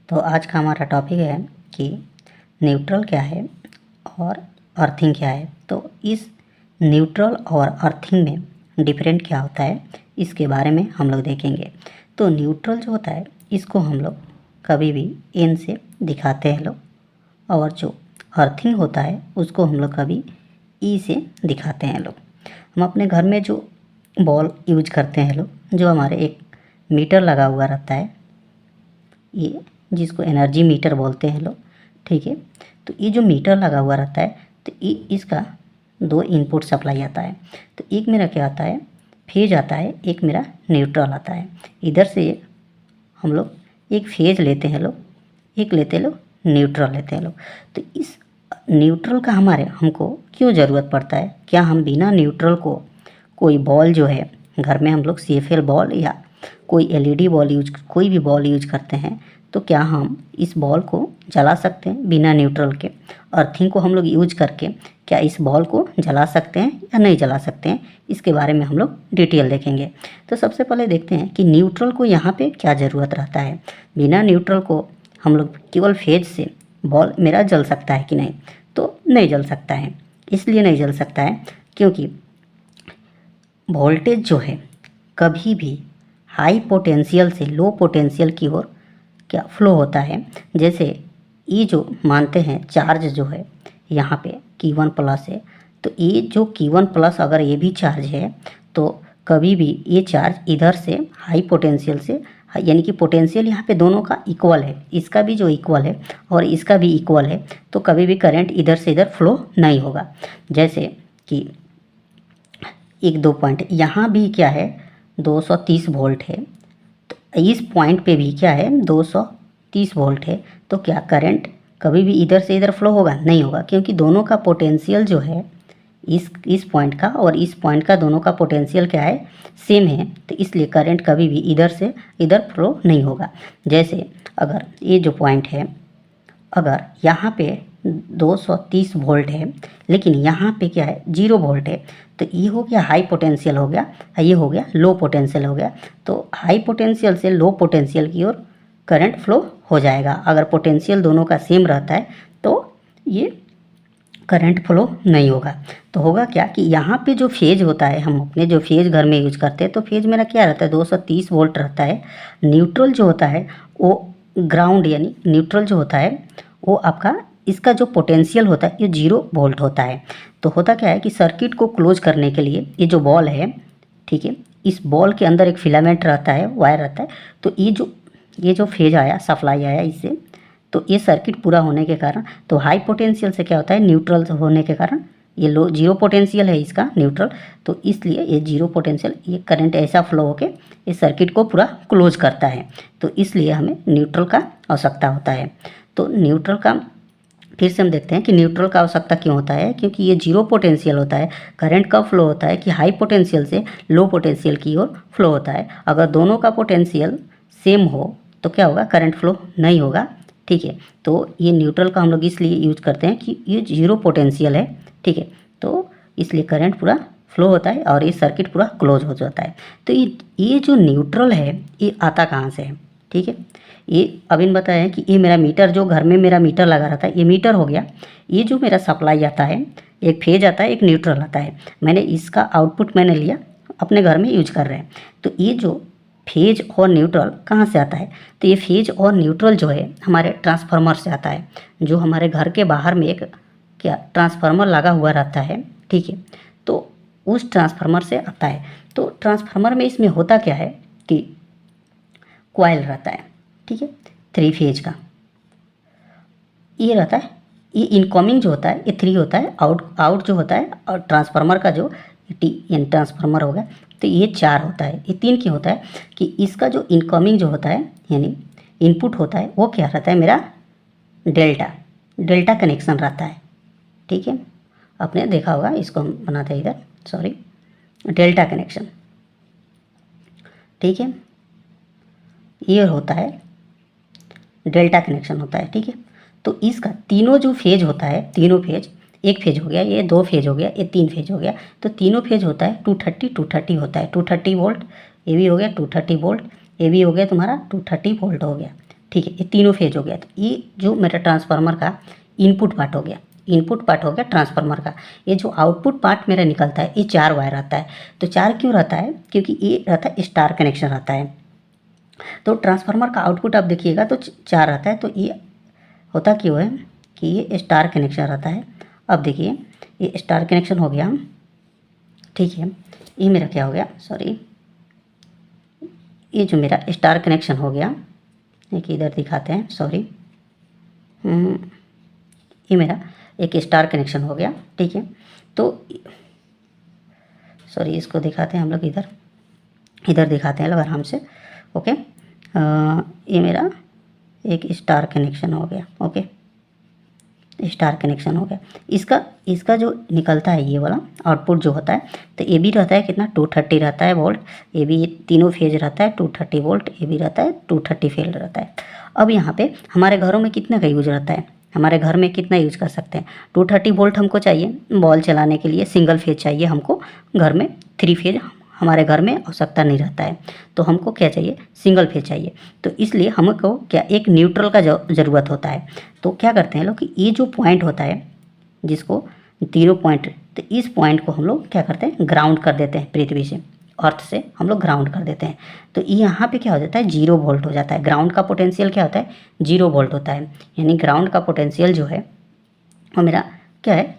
तो आज का हमारा टॉपिक है कि न्यूट्रल क्या है और अर्थिंग क्या है। तो इस न्यूट्रल और अर्थिंग में डिफरेंट क्या होता है इसके बारे में हम लोग देखेंगे। तो न्यूट्रल जो होता है इसको हम लोग कभी भी एन से दिखाते हैं लोग, और जो अर्थिंग होता है उसको हम लोग कभी ई से दिखाते हैं लोग। हम अपने घर में जो बॉल यूज करते हैं लोग, जो हमारे एक मीटर लगा हुआ रहता है, ये जिसको एनर्जी मीटर बोलते हैं लोग, ठीक है। तो ये जो मीटर लगा हुआ रहता है तो इसका दो इनपुट सप्लाई आता है। तो एक मेरा क्या आता है, फेज आता है, एक मेरा न्यूट्रल आता है। इधर से हम लोग एक फेज लेते हैं लोग, एक लेते हैं लोग न्यूट्रल लेते हैं लोग। तो इस न्यूट्रल का हमको क्यों ज़रूरत पड़ता है? क्या हम बिना न्यूट्रल को कोई बॉल जो है घर में हम लोग CFL बॉल या कोई LED बॉल कोई भी बॉल यूज करते हैं, तो क्या हम इस बॉल को जला सकते हैं बिना न्यूट्रल के? अर्थिंग को हम लोग यूज करके क्या इस बॉल को जला सकते हैं या नहीं जला सकते हैं, इसके बारे में हम लोग डिटेल देखेंगे। तो सबसे पहले देखते हैं कि न्यूट्रल को यहाँ पे क्या ज़रूरत रहता है। बिना न्यूट्रल को हम लोग केवल फेज से बॉल मेरा जल सकता है कि नहीं? तो नहीं जल सकता है। इसलिए नहीं जल सकता है क्योंकि वोल्टेज जो है कभी भी हाई पोटेंशियल से लो पोटेंशियल की ओर क्या फ्लो होता है। जैसे ये जो मानते हैं चार्ज जो है यहाँ पे Q1 प्लस है, तो ये जो Q1 प्लस अगर ये भी चार्ज है तो कभी भी ये चार्ज इधर से हाई पोटेंशियल से, यानी कि पोटेंशियल यहाँ पे दोनों का इक्वल है, इसका भी जो इक्वल है और इसका भी इक्वल है, तो कभी भी करंट इधर से इधर फ्लो नहीं होगा। जैसे कि एक दो पॉइंट यहाँ भी क्या है 230 वोल्ट है, तो इस पॉइंट पे भी क्या है 230 वोल्ट है, तो क्या करंट कभी भी इधर से इधर फ्लो होगा? नहीं होगा, क्योंकि दोनों का पोटेंशियल जो है इस पॉइंट का और इस पॉइंट का दोनों का पोटेंशियल क्या है, सेम है। तो इसलिए करंट कभी भी इधर से इधर फ्लो नहीं होगा। जैसे अगर ये जो पॉइंट है, अगर यहाँ पे 230 वोल्ट है लेकिन यहाँ पे क्या है 0 वोल्ट है, तो ये हो गया हाई पोटेंशियल हो गया, ये हो गया लो पोटेंशियल हो गया। तो हाई पोटेंशियल से लो पोटेंशियल की ओर करंट फ्लो हो जाएगा। अगर पोटेंशियल दोनों का सेम रहता है तो ये करंट फ्लो नहीं होगा। तो होगा क्या कि यहाँ पे जो फेज होता है, हम अपने जो फेज घर में यूज करते हैं, तो फेज मेरा क्या रहता है 230 वोल्ट रहता है। न्यूट्रल जो होता है वो ग्राउंड, यानी न्यूट्रल जो होता है वो आपका इसका जो पोटेंशियल होता है ये 0 वोल्ट होता है। तो होता क्या है कि सर्किट को क्लोज करने के लिए ये जो बॉल है, ठीक है, इस बॉल के अंदर एक फिलामेंट रहता है, वायर रहता है। तो ये जो फेज आया, सप्लाई आया इससे, तो ये सर्किट पूरा होने के कारण, तो हाई पोटेंशियल से क्या होता है न्यूट्रल होने के कारण ये लो 0 पोटेंशियल है इसका न्यूट्रल, तो इसलिए ये 0 पोटेंशियल, ये करंट ऐसा फ्लो होके इस सर्किट को पूरा क्लोज करता है। तो इसलिए हमें न्यूट्रल का आवश्यकता होता है। तो न्यूट्रल का फिर से हम देखते हैं कि न्यूट्रल का आवश्यकता क्यों होता है, क्योंकि ये 0 पोटेंशियल होता है। करंट कब फ्लो होता है कि हाई पोटेंशियल से लो पोटेंशियल की ओर फ्लो होता है। अगर दोनों का पोटेंशियल सेम हो तो क्या होगा, करंट फ्लो नहीं होगा, ठीक है। तो ये न्यूट्रल का हम लोग इसलिए यूज करते हैं कि ये 0 पोटेंशियल है, ठीक है, तो इसलिए करंट पूरा फ्लो होता है और ये सर्किट पूरा क्लोज हो जाता है। तो ये जो न्यूट्रल है ये आता कहाँ से है, ठीक है। ये अभी बताया है कि ये मेरा मीटर, जो घर में मेरा मीटर लगा रहता है, ये मीटर हो गया। ये जो मेरा सप्लाई आता है, एक फेज आता है, एक न्यूट्रल आता है। मैंने इसका आउटपुट मैंने लिया, अपने घर में यूज कर रहे हैं। तो ये जो फेज और न्यूट्रल कहाँ से आता है, तो ये फेज और न्यूट्रल जो है हमारे ट्रांसफार्मर से आता है। जो हमारे घर के बाहर में एक क्या ट्रांसफार्मर लगा हुआ रहता है, ठीक है, तो उस ट्रांसफार्मर से आता है। तो ट्रांसफार्मर में इसमें होता क्या है कि कॉइल रहता है, ठीक है, 3 फेज का ये रहता है। ये इनकमिंग जो होता है ये 3 होता है, आउट जो होता है, और ट्रांसफार्मर का जो यानी ट्रांसफार्मर हो गया तो ये 4 होता है। ये 3 क्या होता है कि इसका जो इनकमिंग जो होता है यानी इनपुट होता है वो क्या रहता है मेरा डेल्टा कनेक्शन रहता है, ठीक है। आपने देखा होगा, इसको हम बनाते हैं इधर, डेल्टा कनेक्शन, ठीक है, ये होता है डेल्टा कनेक्शन होता है, ठीक है। तो इसका तीनों जो फेज होता है, तीनों फेज, एक फेज हो गया, ये 2 फेज हो गया, ये 3 फेज हो गया, तो तीनों फेज होता है 230 होता है, 230 वोल्ट, ये भी हो गया 230 वोल्ट, ये भी हो गया तुम्हारा 230 वोल्ट हो गया, ठीक है, ये तीनों फेज हो गया। तो ये जो मेरा ट्रांसफार्मर का इनपुट पार्ट हो गया, इनपुट पार्ट हो गया ट्रांसफार्मर का। ये जो आउटपुट पार्ट मेरा निकलता है, ये 4 वायर रहता है। तो 4 क्यों रहता है? क्योंकि ये रहता है स्टार कनेक्शन रहता है। तो ट्रांसफार्मर का आउटपुट आप देखिएगा तो 4 रहता है। तो ये होता क्यों है कि ये स्टार कनेक्शन रहता है। अब देखिए ये स्टार कनेक्शन हो गया, ठीक है। ये मेरा क्या हो गया, सॉरी, ये जो मेरा स्टार कनेक्शन हो गया, एक इधर दिखाते हैं, सॉरी, ये मेरा एक स्टार कनेक्शन हो गया, ठीक है। तो सॉरी, इसको दिखाते हैं हम लोग, इधर दिखाते हैं आराम से, ओके। ये मेरा एक स्टार कनेक्शन हो गया, ओके, स्टार कनेक्शन हो गया। इसका जो निकलता है ये वाला आउटपुट जो होता है, तो ये भी रहता है कितना, 230 रहता है वोल्ट। ये भी तीनों फेज रहता है 230 वोल्ट, ये भी रहता है 230 फेज रहता है। अब यहाँ पे हमारे घरों में कितना का यूज रहता है, हमारे घर में कितना यूज कर सकते हैं, 230 वोल्ट हमको चाहिए बॉल चलाने के लिए, सिंगल फेज चाहिए हमको घर में, 3 फेज हमारे घर में आवश्यकता नहीं रहता है। तो हमको क्या चाहिए, सिंगल फेज चाहिए। तो इसलिए हमको क्या एक न्यूट्रल का ज़रूरत होता है। तो क्या करते हैं लोग कि ये जो पॉइंट होता है, जिसको 0 पॉइंट, तो इस पॉइंट को हम लोग क्या करते हैं, ग्राउंड कर देते हैं पृथ्वी से, अर्थ से हम लोग ग्राउंड कर देते हैं। तो यहाँ पे क्या हो जाता है, 0 वोल्ट हो जाता है। ग्राउंड का पोटेंशियल क्या होता है, 0 वोल्ट होता है। यानी ग्राउंड का पोटेंशियल जो है वो मेरा क्या है,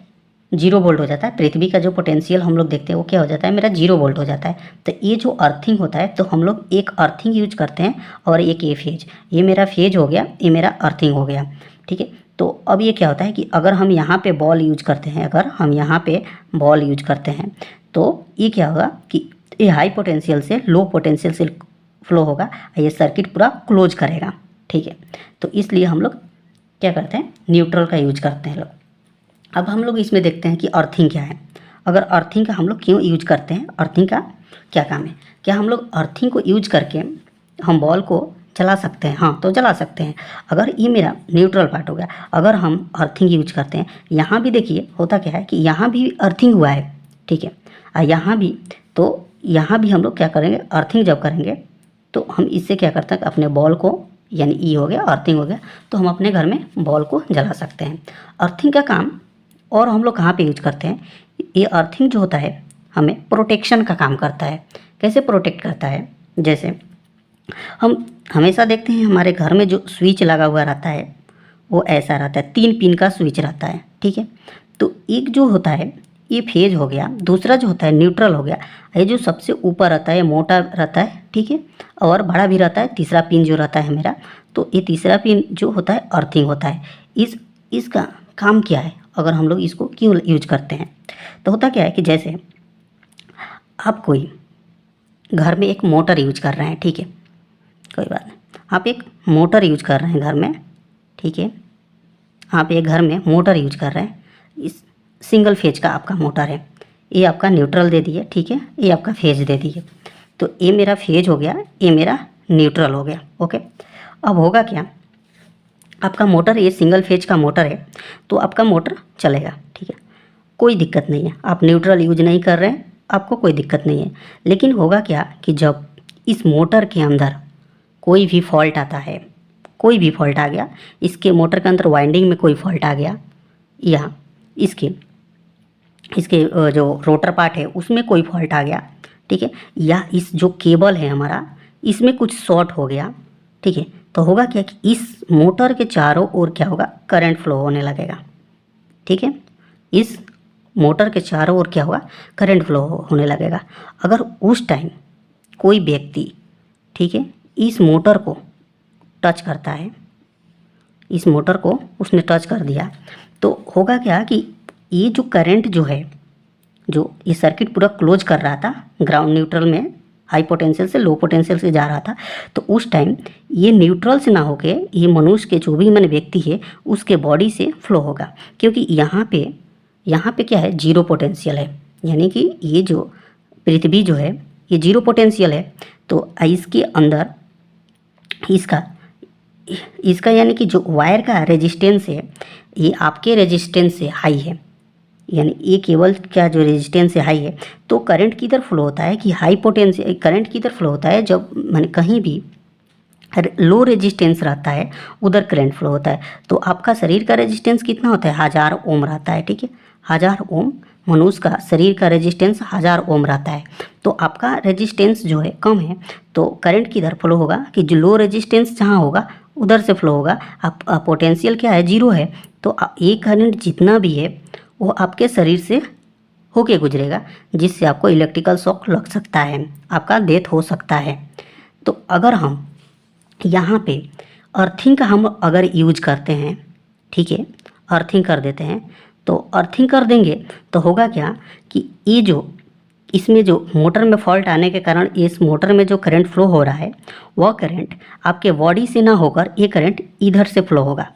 0 वोल्ट हो जाता है। पृथ्वी का जो पोटेंशियल हम लोग देखते हैं वो क्या हो जाता है, मेरा 0 वोल्ट हो जाता है। तो ये जो अर्थिंग होता है, तो हम लोग एक अर्थिंग यूज करते हैं और एक ये फेज, ये मेरा फेज हो गया, ये मेरा अर्थिंग हो गया, ठीक है। तो अब ये क्या होता है कि अगर हम यहाँ पे बॉल यूज करते हैं, अगर हम यहाँ पे बॉल यूज करते हैं, तो ये क्या होगा कि ये हाई पोटेंशियल से लो पोटेंशियल से फ्लो होगा, ये सर्किट पूरा क्लोज करेगा, ठीक है। तो इसलिए हम लोग क्या करते हैं, न्यूट्रल का यूज करते हैं लोग। अब हम लोग इसमें देखते हैं कि अर्थिंग क्या है। अगर अर्थिंग का हम लोग क्यों यूज करते हैं, अर्थिंग का क्या काम है, क्या हम लोग अर्थिंग को यूज करके हम बॉल को जला सकते हैं? हाँ, तो जला सकते हैं। अगर ये मेरा न्यूट्रल पार्ट हो गया, अगर हम अर्थिंग यूज करते हैं, यहाँ भी देखिए होता क्या है कि यहाँ भी अर्थिंग हुआ है, ठीक है, और यहाँ भी, तो यहाँ भी हम लोग क्या करेंगे, अर्थिंग जब करेंगे तो हम इससे क्या करते हैं, अपने बॉल को, यानी ई हो गया, अर्थिंग हो गया, तो हम अपने घर में बॉल को जला सकते हैं। अर्थिंग का काम और हम लोग कहाँ पे यूज करते हैं, ये अर्थिंग जो होता है हमें प्रोटेक्शन का काम करता है। कैसे प्रोटेक्ट करता है, जैसे हम हमेशा देखते हैं हमारे घर में जो स्विच लगा हुआ रहता है वो ऐसा रहता है, 3 पिन का स्विच रहता है, ठीक है। तो एक जो होता है ये फेज हो गया, दूसरा जो होता है न्यूट्रल हो गया, ये जो सबसे ऊपर रहता है मोटा रहता है, ठीक है, और बड़ा भी रहता है, तीसरा पिन जो रहता है मेरा, तो ये तीसरा पिन जो होता है अर्थिंग होता है। इसका काम क्या है, अगर हम लोग इसको क्यों यूज करते हैं, तो होता क्या है कि जैसे आप कोई घर में एक मोटर यूज कर रहे हैं, ठीक है, कोई बात नहीं, आप एक मोटर यूज कर रहे हैं घर में, ठीक है, आप एक घर में मोटर यूज कर रहे हैं, इस सिंगल फेज का आपका मोटर है, ये आपका न्यूट्रल दे दिए, ठीक है, ये आपका फेज दे दिए। तो ये मेरा फेज हो गया, ये मेरा न्यूट्रल हो गया, ओके। अब होगा क्या, आपका मोटर, ये सिंगल फेज का मोटर है, तो आपका मोटर चलेगा, ठीक है, कोई दिक्कत नहीं है, आप न्यूट्रल यूज नहीं कर रहे हैं, आपको कोई दिक्कत नहीं है। लेकिन होगा क्या कि जब इस मोटर के अंदर कोई भी फॉल्ट आता है, कोई भी फॉल्ट आ गया, इसके मोटर के अंदर वाइंडिंग में कोई फॉल्ट आ गया, या इसके जो रोटर पार्ट है उसमें कोई फॉल्ट आ गया, ठीक है, या इस जो केबल है हमारा इसमें कुछ शॉर्ट हो गया, ठीक है, तो होगा क्या कि इस मोटर के चारों ओर क्या होगा, करंट फ्लो होने लगेगा, ठीक है, इस मोटर के चारों ओर क्या होगा, करंट फ्लो होने लगेगा। अगर उस टाइम कोई व्यक्ति, ठीक है, इस मोटर को टच करता है, इस मोटर को उसने टच कर दिया, तो होगा क्या कि ये जो करंट जो है, जो ये सर्किट पूरा क्लोज कर रहा था, ग्राउंड न्यूट्रल में हाई पोटेंशियल से लो पोटेंशियल से जा रहा था, तो उस टाइम ये न्यूट्रल से ना होके ये मनुष्य के जो भी मैंने व्यक्ति है उसके बॉडी से फ्लो होगा, क्योंकि यहाँ पे क्या है, 0 पोटेंशियल है, यानी कि ये जो पृथ्वी जो है ये 0 पोटेंशियल है। तो इसके अंदर इसका यानी कि जो वायर का रेजिस्टेंस है ये आपके रेजिस्टेंस से हाई है, यानी ये केबल का जो रेजिस्टेंस है हाई है, तो करंट किधर फ्लो होता है कि हाई पोटेंशियल करंट किधर फ्लो होता है, जब मैंने कहीं भी लो रेजिस्टेंस रहता है उधर करंट फ्लो होता है। तो आपका शरीर का रेजिस्टेंस कितना होता है, 1000 ओम रहता है, ठीक है, 1000 ओम मनुष्य का शरीर का रेजिस्टेंस 1000 ओम रहता है। तो आपका रेजिस्टेंस जो है कम है, तो करंट किधर फ्लो होगा कि जो लो रेजिस्टेंस जहाँ होगा उधर से फ्लो होगा। आप पोटेंशियल क्या है, जीरो है, तो ये करंट जितना भी है वो आपके शरीर से होके गुजरेगा, जिससे आपको इलेक्ट्रिकल शॉक लग सकता है, आपका डेथ हो सकता है। तो अगर हम यहाँ पे अर्थिंग का हम अगर यूज करते हैं, ठीक है, अर्थिंग कर देते हैं, तो अर्थिंग कर देंगे तो होगा क्या कि ये जो इसमें जो मोटर में फॉल्ट आने के कारण इस मोटर में जो करंट फ्लो हो रहा है वह करंट आपके बॉडी से ना होकर ये करंट इधर से फ्लो होगा,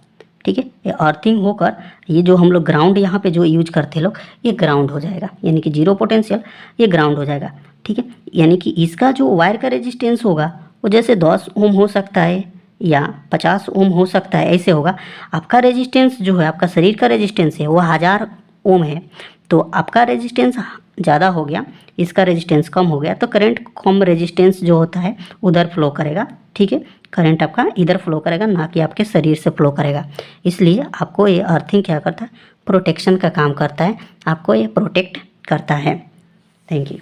ठीक है। ये अर्थिंग होकर ये जो हम लोग ग्राउंड यहाँ पे जो यूज करते हैं लोग, ये ग्राउंड हो जाएगा, यानी कि जीरो पोटेंशियल, ये ग्राउंड हो जाएगा, ठीक है। यानी कि इसका जो वायर का रेजिस्टेंस होगा वो जैसे 10 ओम हो सकता है या 50 ओम हो सकता है, ऐसे होगा। आपका रेजिस्टेंस जो है, आपका शरीर का रेजिस्टेंस है वो 1000 ओम है, तो आपका रेजिस्टेंस ज़्यादा हो गया, इसका रेजिस्टेंस कम हो गया, तो करंट कम रेजिस्टेंस जो होता है उधर फ्लो करेगा, ठीक है। करंट आपका इधर फ्लो करेगा, ना कि आपके शरीर से फ्लो करेगा। इसलिए आपको ये अर्थिंग क्या करता है, प्रोटेक्शन का काम करता है, आपको ये प्रोटेक्ट करता है। Thank you.